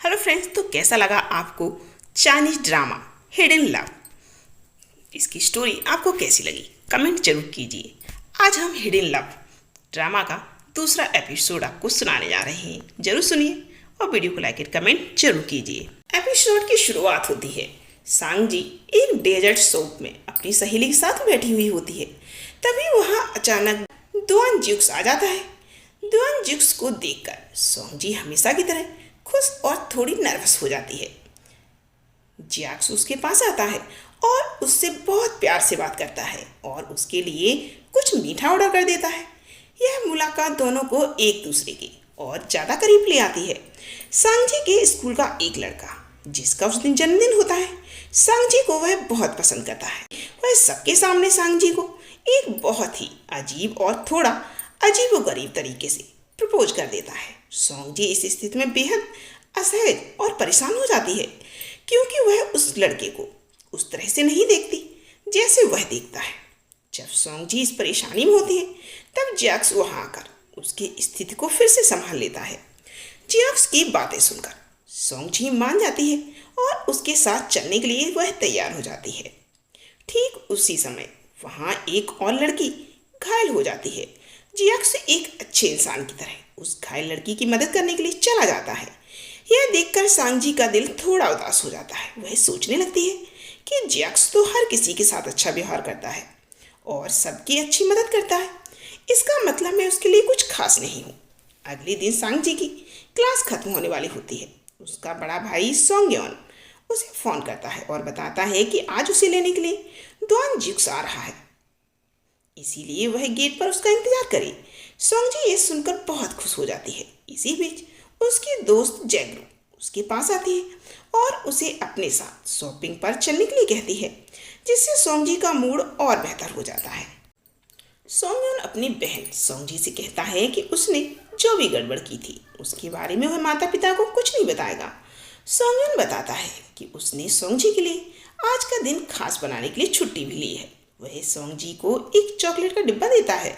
Hello friends, तो कैसा लगा आपको चाइनीज ड्रामा हिडन लव? इसकी स्टोरी आपको कैसी लगी कमेंट जरूर कीजिए। आज हम हिडन लव ड्रामा का दूसरा एपिसोड आपको सुनाने जा रहे हैं। जरूर सुनिए और वीडियो को लाइक और कमेंट जरूर कीजिए। एपिसोड की शुरुआत होती है। सांग जी एक डेजर्ट शॉप में अपनी सहेली के साथ बैठी हुई होती है। तभी वहाँ अचानक दुआन ज्यूक्स आ जाता है। दुआन ज्यूक्स को देखकर सोंग जी हमेशा की तरह खुश और थोड़ी नर्वस हो जाती है। जैक्स उसके पास आता है और उससे बहुत प्यार से बात करता है और उसके लिए कुछ मीठा ऑर्डर कर देता है। यह मुलाकात दोनों को एक दूसरे के और ज़्यादा करीब ले आती है। सांग जी के स्कूल का एक लड़का जिसका उस दिन जन्मदिन होता है, सांग जी को वह बहुत पसंद करता है। वह सबके सामने सांग जी को एक बहुत ही अजीब और थोड़ा अजीब व गरीब तरीके से प्रपोज कर देता है। सोंग जी इस स्थिति में बेहद असहज और परेशान हो जाती है क्योंकि वह उस लड़के को उस तरह से नहीं देखती जैसे वह देखता है। जब सोंग जी इस परेशानी में होती है तब जैक्स वहाँ आकर उसकी स्थिति को फिर से संभाल लेता है। जैक्स की बातें सुनकर सोंग जी मान जाती है और उसके साथ चलने के लिए वह तैयार हो जाती है। ठीक उसी समय वहाँ एक और लड़की घायल हो जाती है। जैक्स एक अच्छे इंसान की तरह उस घायल लड़की की मदद करने के लिए चला जाता है। यह देखकर सांग जी का दिल थोड़ा उदास हो जाता है। वह सोचने लगती है कि जैक्स तो हर किसी के साथ अच्छा व्यवहार करता है और सबकी अच्छी मदद करता है। इसका मतलब मैं उसके लिए कुछ खास नहीं हूँ। अगले दिन सांग जी की क्लास खत्म होने वाली होती है। उसका बड़ा भाई सोंगयोन उसे फ़ोन करता है और बताता है कि आज उसे लेने के लिए दुआन ज्यूक्स आ रहा है, इसीलिए वह गेट पर उसका इंतजार करे। सोंग जी ये सुनकर बहुत खुश हो जाती है। इसी बीच उसकी दोस्त जैगरू उसके पास आती है और उसे अपने साथ शॉपिंग पर चलने के लिए कहती है, जिससे सोंग जी का मूड और बेहतर हो जाता है। सोंगयोन अपनी बहन सोंग जी से कहता है कि उसने जो भी गड़बड़ की थी उसके बारे में वह माता पिता को कुछ नहीं बताएगा। सोंगयोन बताता है कि उसने सोंग जी के लिए आज का दिन खास बनाने के लिए छुट्टी भी ली है। वह सोंग जी को एक चॉकलेट का डिब्बा देता है।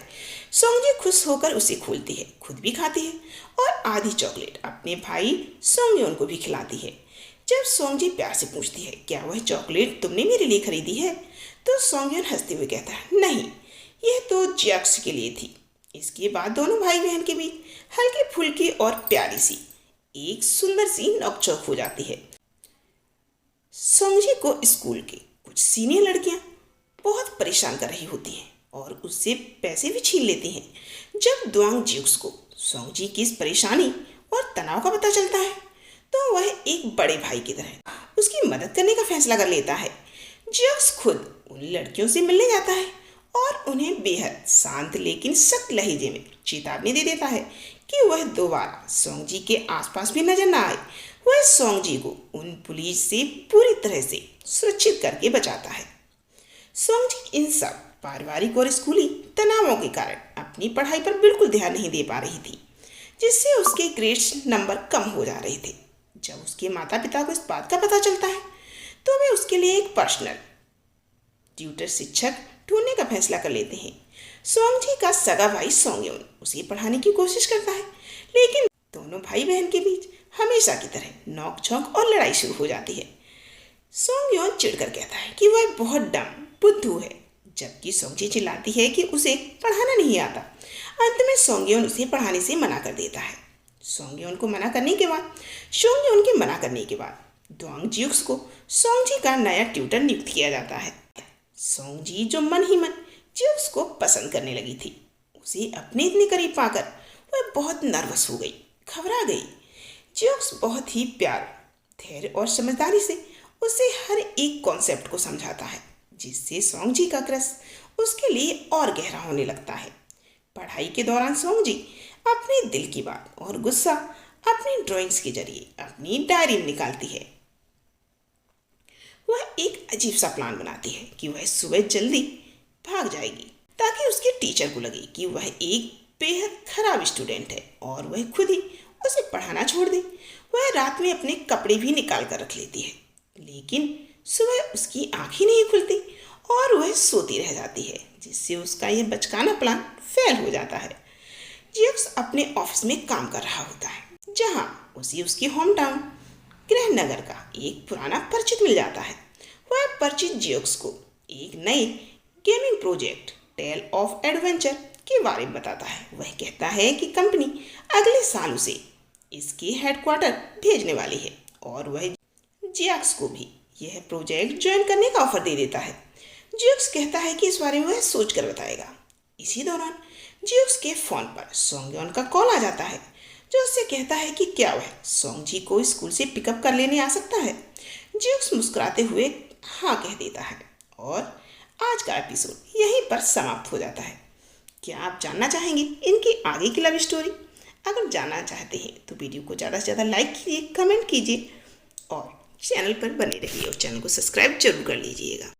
सोंग जी खुश होकर उसे खोलती है, खुद भी खाती है और आधी चॉकलेट अपने भाई सोंगयोन को भी खिलाती है। जब सोंग जी प्यार से पूछती है, क्या वह चॉकलेट तुमने मेरे लिए खरीदी है, तो सोंगयोन हंसते हुए कहता है, नहीं, यह तो जैक्स के लिए थी। इसके बाद दोनों भाई बहन के बीच हल्की फुल्की और प्यारी सी एक सुंदर सी नोकझोंक हो जाती है। सोंग जी को स्कूल के कुछ सीनियर लड़कियां बहुत परेशान कर रही होती हैं और उससे पैसे भी छीन लेती हैं। जब दुआंग ज्यूक्स को सोंग जी की इस परेशानी और तनाव का पता चलता है तो वह एक बड़े भाई की तरह उसकी मदद करने का फैसला कर लेता है। ज्यूक्स खुद उन लड़कियों से मिलने जाता है और उन्हें बेहद शांत लेकिन सख्त लहजे में चेतावनी दे देता है कि वह दोबारा सोंग जी के आसपास भी नजर न आए। वह सोंग जी को उन पुलिस से पूरी तरह से सुरक्षित करके बचाता है। सोंग जी इन सब पारिवारिक और स्कूली तनावों के कारण अपनी पढ़ाई पर बिल्कुल ध्यान नहीं दे पा रही थी, जिससे उसके ग्रेड्स नंबर कम हो जा रहे थे। जब उसके माता पिता को इस बात का पता चलता है तो वे उसके लिए एक पर्सनल ट्यूटर शिक्षक ढूंढने का फैसला कर लेते हैं। सोंग जी का सगा भाई सोंगयोन उसे पढ़ाने की कोशिश करता है, लेकिन दोनों भाई बहन के बीच हमेशा की तरह नोक-झोंक और लड़ाई शुरू हो जाती है। सोंगयोन चिढ़कर कहता है कि वह बहुत डम बुद्धू है, जबकि सोंग जी चिल्लाती है कि उसे पढ़ाना नहीं आता। अंत में सोंगयोन उसे पढ़ाने से मना कर देता है। सोंगयोन के मना करने के बाद दुआंग ज्यूक्स को सोंग जी का नया ट्यूटर नियुक्त किया जाता है। सोंग जी जो मन ही मन ज्यूक्स को पसंद करने लगी थी, उसे अपने इतने करीब पाकर वह बहुत नर्वस हो गई, घबरा गई। ज्यूक्स बहुत ही प्यार, धैर्य और समझदारी से उसे हर एक कॉन्सेप्ट को समझाता है, जिससे सोंग जी का क्रश उसके लिए और गहरा होने लगता है। पढ़ाई के दौरान सोंग जी अपने दिल की बात और गुस्सा अपनी ड्राइंग्स के जरिए अपनी डायरी में निकालती है। वह एक अजीब सा प्लान बनाती है कि वह सुबह जल्दी भाग जाएगी ताकि उसके टीचर को लगे कि वह एक बेहद खराब स्टूडेंट है और वह खुद ही उसे पढ़ाना छोड़ दे। वह रात में अपने कपड़े भी निकाल कर रख लेती है, लेकिन सुबह उसकी आंखें नहीं खुलती और वह सोती रह जाती है, जिससे उसका यह बचकाना प्लान फेल हो जाता है। जैक्स अपने ऑफिस में काम कर रहा होता है, जहां उसे उसकी होम टाउन उन्हें नगर का एक पुराना परिचित मिल जाता है। वह परिचित जियोक्स को एक नए gaming project tale of adventure के बारे में बताता है। वह कहता है कि कंपनी अगले साल उसे इसके हेडक्वार्टर भेजने वाली है और वह जियोक्स को भी यह प्रोजेक्ट ज्वाइन करने का ऑफर दे देता है। जियोक्स कहता है कि इस बारे में वह सोच कर बताएगा। इसी दौरान जियोक्स के फ़ोन पर सोंगयोन का कॉल आ जाता है, जो उससे कहता है कि क्या वह सोंगजी को स्कूल से पिकअप कर लेने आ सकता है। जियोक्स मुस्कुराते हुए हाँ कह देता है और आज का एपिसोड यहीं पर समाप्त हो जाता है। क्या आप जानना चाहेंगे इनकी आगे की लव स्टोरी? अगर जानना चाहते हैं तो वीडियो को ज़्यादा से ज़्यादा लाइक कीजिए, कमेंट कीजिए और चैनल पर बने रहिए और चैनल को सब्सक्राइब जरूर कर लीजिएगा।